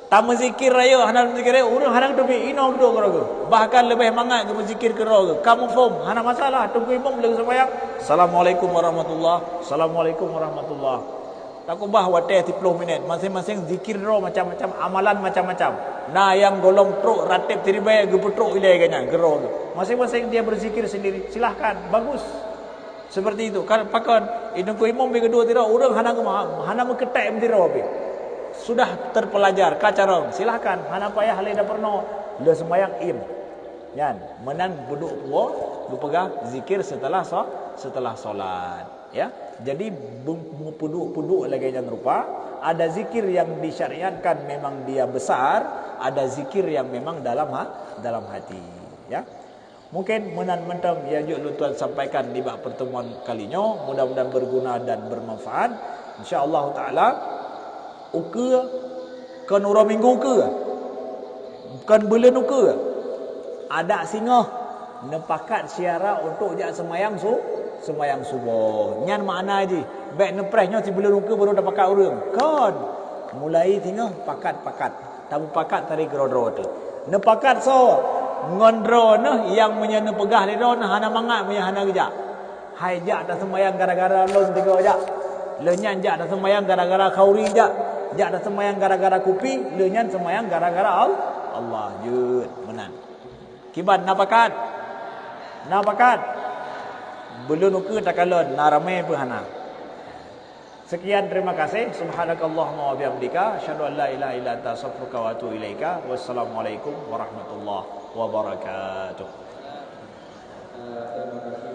tak menzikir raya hana menzikir raya orang hadang tepi ino duduk ke bahkan lebih mangat ke menzikir ke roga kamu faham hana masalah tunggu imam lagi sembahyang assalamualaikum warahmatullah assalamualaikum warahmatullah tak ubah wateh 30 minit masing-masing zikir roh macam-macam amalan macam-macam nah yang golong truk ratib tiribaya gepetruk ilai kanya gero masing-masing dia berzikir sendiri silahkan bagus seperti itu kan pakan idungku imam be kedua tira orang hana mengetek tira be sudah terpelajar kacarong silakan hana payah halai dah pernah le sembahyang yan menan duduk puo pegang zikir setelah solat ya jadi puduk lagi jangan rupa ada zikir yang disyariatkan memang dia besar ada zikir yang memang dalam hati ya mungkin menan mentam ya juga tuan sampaikan di bab pertemuan kalinya mudah-mudahan berguna dan bermanfaat insyaallah taala uke kan orang minggu ke kan bulan uke ada singa nepakat siara untuk jak semayang subuh nyan makna je baik neprehnya si bulan uke baru dapat pakat orang kan mulai singa pakat tamu pakat tarik rodro tu nepakat so ngondro nah yang menyana pegah dia nah hana mangat punya hana gejak hai jak dah semayang gara-gara lon tiga jak lenyan jak dah semayang gara-gara khauri jak dah semayang gara-gara kopi lenyan semayang gara-gara Allah jut menan kiban napakat belum uke takalon narame pun hana Sekian, terima kasih. Subhanakallahumma wa bihamdika asyhadu an la ilaha illa anta astaghfiruka wa atubu ilaika. Wassalamualaikum warahmatullahi wabarakatuh. Terima kasih.